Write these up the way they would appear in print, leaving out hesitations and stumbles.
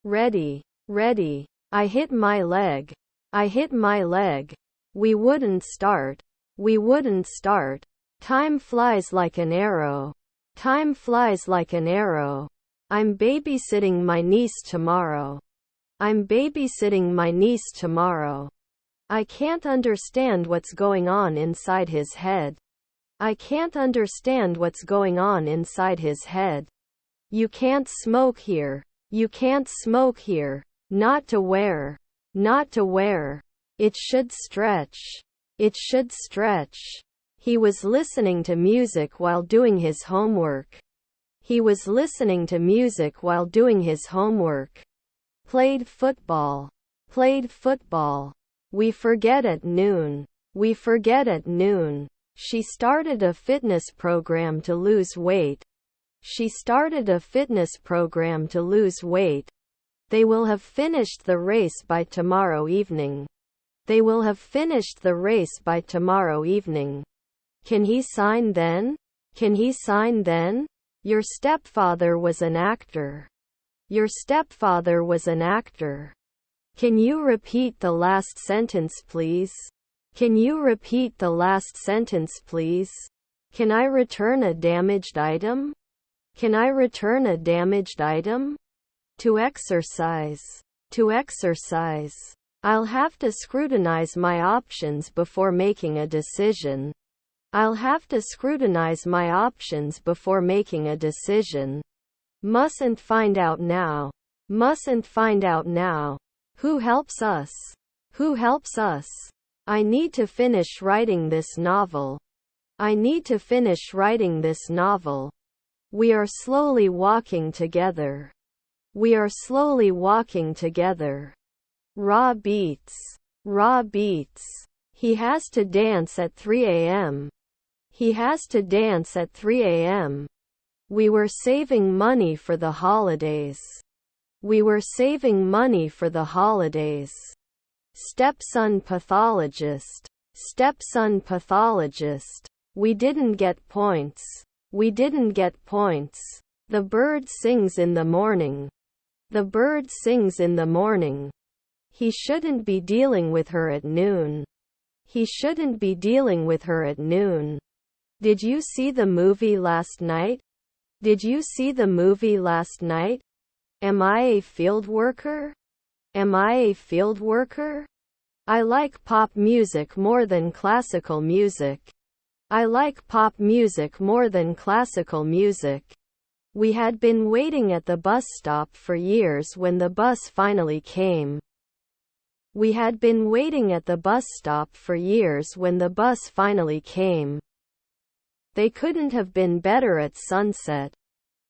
Ready. Ready. I hit my leg. I hit my leg. We wouldn't start. We wouldn't start. Time flies like an arrow. Time flies like an arrow. I'm babysitting my niece tomorrow. I'm babysitting my niece tomorrow. I can't understand what's going on inside his head. I can't understand what's going on inside his head. You can't smoke here. You can't smoke here. Not to wear. Not to wear. It should stretch. It should stretch. He was listening to music while doing his homework. He was listening to music while doing his homework. Played football. Played football. We forget at noon. We forget at noon. She started a fitness program to lose weight. She started a fitness program to lose weight. They will have finished the race by tomorrow evening. They will have finished the race by tomorrow evening. Can he sign then? Can he sign then? Your stepfather was an actor. Your stepfather was an actor. Can you repeat the last sentence, please? Can you repeat the last sentence, please? Can I return a damaged item? Can I return a damaged item? To exercise. To exercise. I'll have to scrutinize my options before making a decision. I'll have to scrutinize my options before making a decision. Mustn't find out now. Mustn't find out now. Who helps us? Who helps us? I need to finish writing this novel. I need to finish writing this novel. We are slowly walking together. We are slowly walking together. Raw beats. Raw beats. He has to dance at 3 a.m. He has to dance at 3 a.m. We were saving money for the holidays. We were saving money for the holidays. Stepson pathologist. Stepson pathologist. We didn't get points. We didn't get points. The bird sings in the morning. The bird sings in the morning. He shouldn't be dealing with her at noon. He shouldn't be dealing with her at noon. Did you see the movie last night? Did you see the movie last night? Am I a field worker? Am I a field worker? I like pop music more than classical music. I like pop music more than classical music. We had been waiting at the bus stop for years when the bus finally came. We had been waiting at the bus stop for years when the bus finally came. They couldn't have been better at sunset.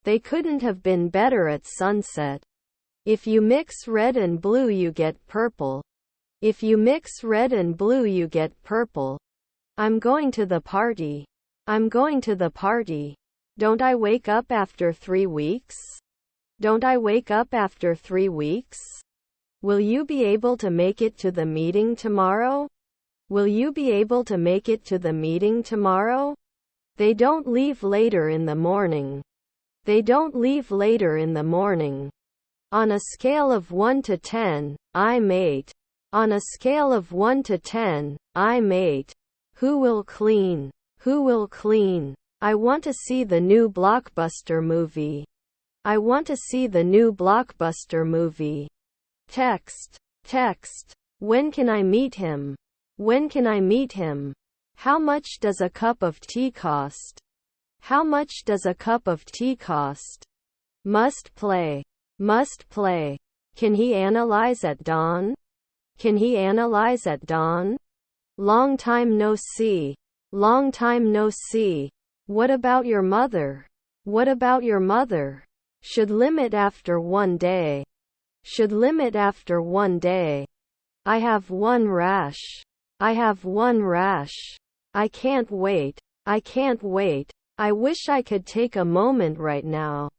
They couldn't have been better at sunset. If you mix red and blue you get purple. If you mix red and blue you get purple. I'm going to the party. I'm going to the party. Don't I wake up after 3 weeks? Don't I wake up after 3 weeks? Will you be able to make it to the meeting tomorrow? Will you be able to make it to the meeting tomorrow? They don't leave later in the morning. They don't leave later in the morning. On a scale of 1 to 10, I'm 8. On a scale of 1 to 10, I'm 8. Who will clean? Who will clean? I want to see the new blockbuster movie. I want to see the new blockbuster movie. Text. Text. When can I meet him? When can I meet him? How much does a cup of tea cost? How much does a cup of tea cost? Must play. Must play. Can he analyze at dawn? Can he analyze at dawn? Long time no see. Long time no see. What about your mother? What about your mother? Should limit after 1 day. Should limit after 1 day. I have one rash. I have one rash. I can't wait. I can't wait. I wish I could take a moment right now.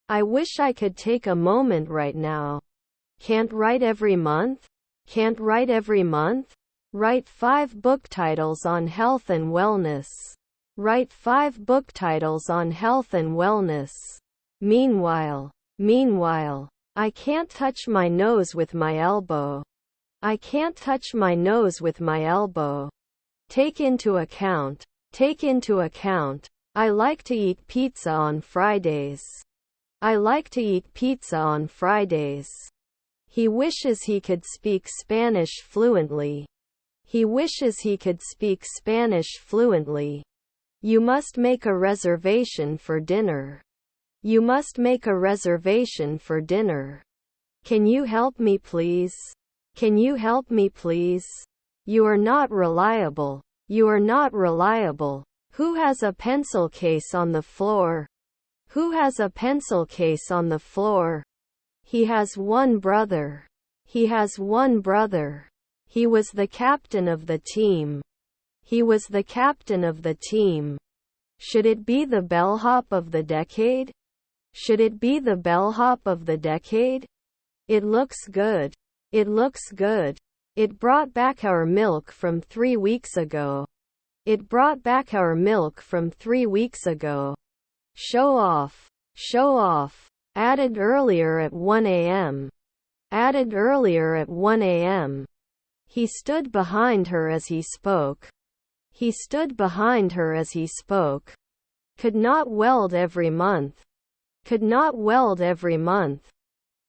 I wish I could take a moment right now. Can't write every month? Can't write every month? Write 5 book titles on health and wellness. Write 5 book titles on health and wellness. Meanwhile, I can't touch my nose with my elbow. I can't touch my nose with my elbow. Take into account. Take into account. I like to eat pizza on Fridays. I like to eat pizza on Fridays. He wishes he could speak Spanish fluently. He wishes he could speak Spanish fluently. You must make a reservation for dinner. You must make a reservation for dinner. Can you help me please? Can you help me please? You are not reliable. You are not reliable. Who has a pencil case on the floor? Who has a pencil case on the floor? He has one brother. He has one brother. He was the captain of the team. He was the captain of the team. Should it be the bellhop of the decade? Should it be the bellhop of the decade? It looks good. It looks good. It brought back our milk from 3 weeks ago. It brought back our milk from 3 weeks ago. Show off. Show off. Added earlier at 1 a.m. Added earlier at 1 a.m. He stood behind her as he spoke. He stood behind her as he spoke. Could not weld every month. Could not weld every month.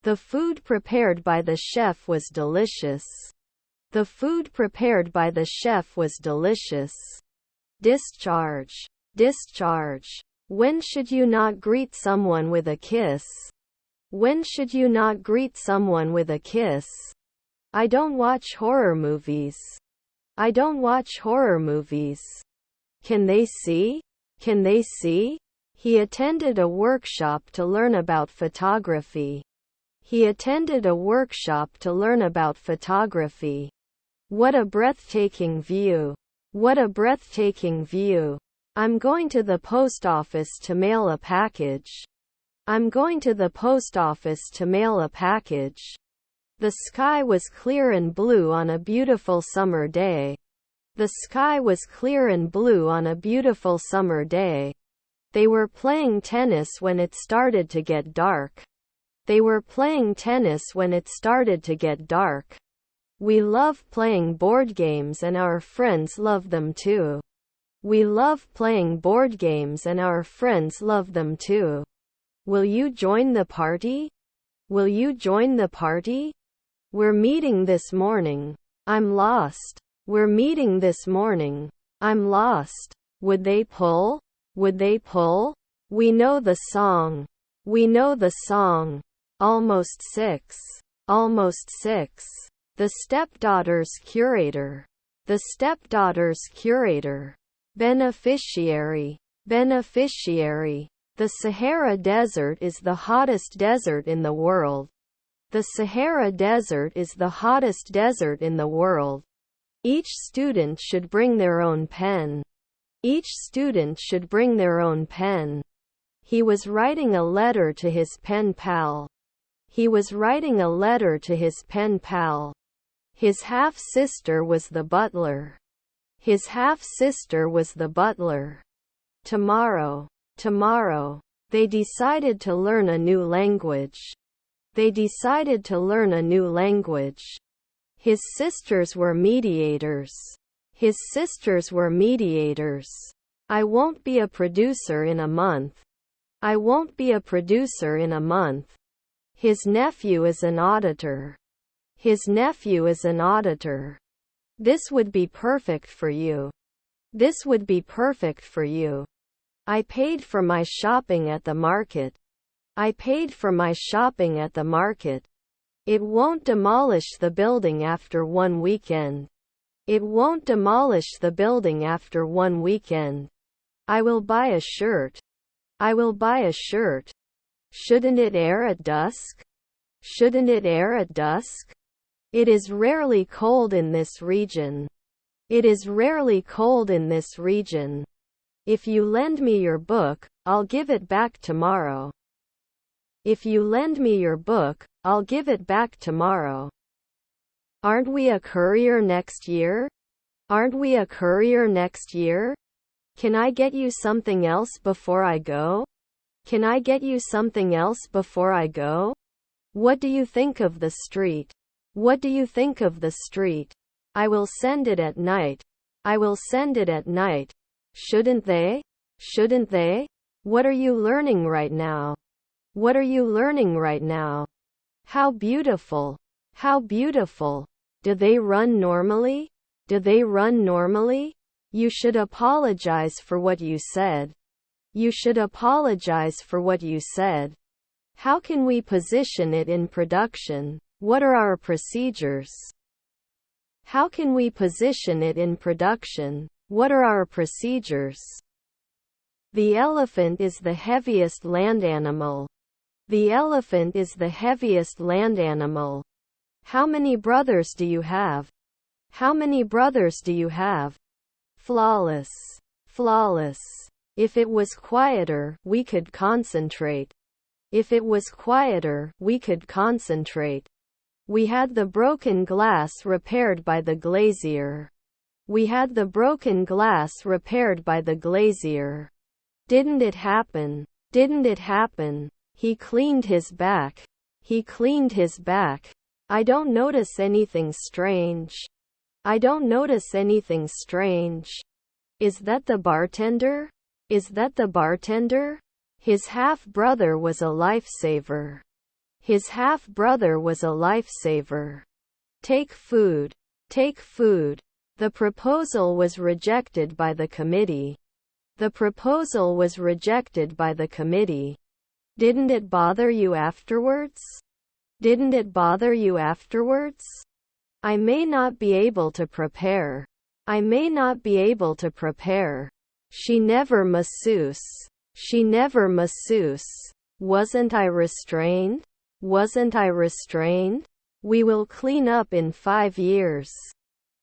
The food prepared by the chef was delicious. The food prepared by the chef was delicious. Discharge. Discharge. When should you not greet someone with a kiss? When should you not greet someone with a kiss? I don't watch horror movies. I don't watch horror movies. Can they see? Can they see? He attended a workshop to learn about photography. He attended a workshop to learn about photography. What a breathtaking view. What a breathtaking view. I'm going to the post office to mail a package. I'm going to the post office to mail a package. The sky was clear and blue on a beautiful summer day. The sky was clear and blue on a beautiful summer day. They were playing tennis when it started to get dark. They were playing tennis when it started to get dark. We love playing board games and our friends love them too. We love playing board games and our friends love them too. Will you join the party? Will you join the party? We're meeting this morning. I'm lost. We're meeting this morning. I'm lost. Would they pull? Would they pull? We know the song. We know the song. Almost 6. Almost 6. The stepdaughter's curator. The stepdaughter's curator. Beneficiary. Beneficiary. The Sahara Desert is the hottest desert in the world. The Sahara Desert is the hottest desert in the world. Each student should bring their own pen. Each student should bring their own pen. He was writing a letter to his pen pal. He was writing a letter to his pen pal. His half-sister was the butler. His half-sister was the butler. Tomorrow. Tomorrow. They decided to learn a new language. They decided to learn a new language. His sisters were mediators. His sisters were mediators. I won't be a producer in a month. I won't be a producer in a month. His nephew is an auditor. His nephew is an auditor. This would be perfect for you. This would be perfect for you. I paid for my shopping at the market. I paid for my shopping at the market. It won't demolish the building after one weekend. It won't demolish the building after one weekend. I will buy a shirt. I will buy a shirt. Shouldn't it air at dusk? Shouldn't it air at dusk? It is rarely cold in this region. It is rarely cold in this region. If you lend me your book, I'll give it back tomorrow. If you lend me your book, I'll give it back tomorrow. Aren't we a courier next year? Aren't we a courier next year? Can I get you something else before I go? Can I get you something else before I go? What do you think of the street? What do you think of the street? I will send it at night. I will send it at night. Shouldn't they? Shouldn't they? What are you learning right now? What are you learning right now? How beautiful. How beautiful. Do they run normally? Do they run normally? You should apologize for what you said. You should apologize for what you said. How can we position it in production? What are our procedures? How can we position it in production? What are our procedures? The elephant is the heaviest land animal. The elephant is the heaviest land animal. How many brothers do you have? How many brothers do you have? Flawless. Flawless. If it was quieter, we could concentrate. If it was quieter, we could concentrate. We had the broken glass repaired by the glazier. We had the broken glass repaired by the glazier. Didn't it happen? Didn't it happen? He cleaned his back. He cleaned his back. I don't notice anything strange. I don't notice anything strange. Is that the bartender? Is that the bartender? His half-brother was a lifesaver. His half-brother was a lifesaver. Take food. Take food. The proposal was rejected by the committee. The proposal was rejected by the committee. Didn't it bother you afterwards? Didn't it bother you afterwards? I may not be able to prepare. I may not be able to prepare. She never masseuse. She never masseuse. Wasn't I restrained? Wasn't I restrained? We will clean up in 5 years.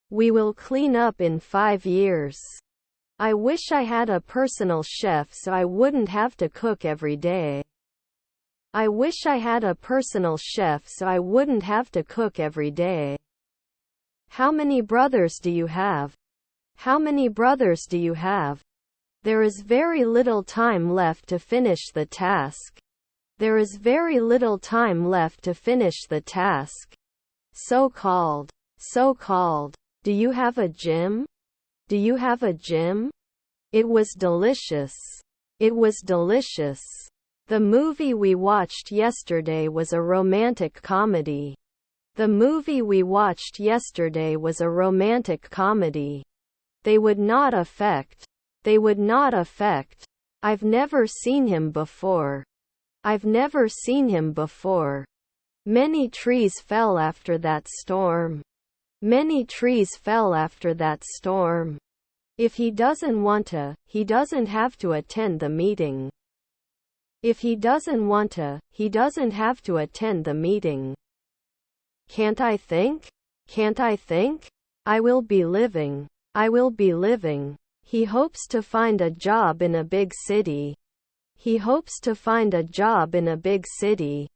We will clean up in 5 years. I wish I had a personal chef so I wouldn't have to cook every day. I wish I had a personal chef so I wouldn't have to cook every day. How many brothers do you have? How many brothers do you have? There is very little time left to finish the task. There is very little time left to finish the task. So-called. So-called. Do you have a gym? Do you have a gym? It was delicious. It was delicious. The movie we watched yesterday was a romantic comedy. The movie we watched yesterday was a romantic comedy. They would not affect. They would not affect. I've never seen him before. I've never seen him before. Many trees fell after that storm. Many trees fell after that storm. If he doesn't want to, he doesn't have to attend the meeting. If he doesn't want to, he doesn't have to attend the meeting. Can't I think? Can't I think? I will be living. I will be living. He hopes to find a job in a big city. He hopes to find a job in a big city.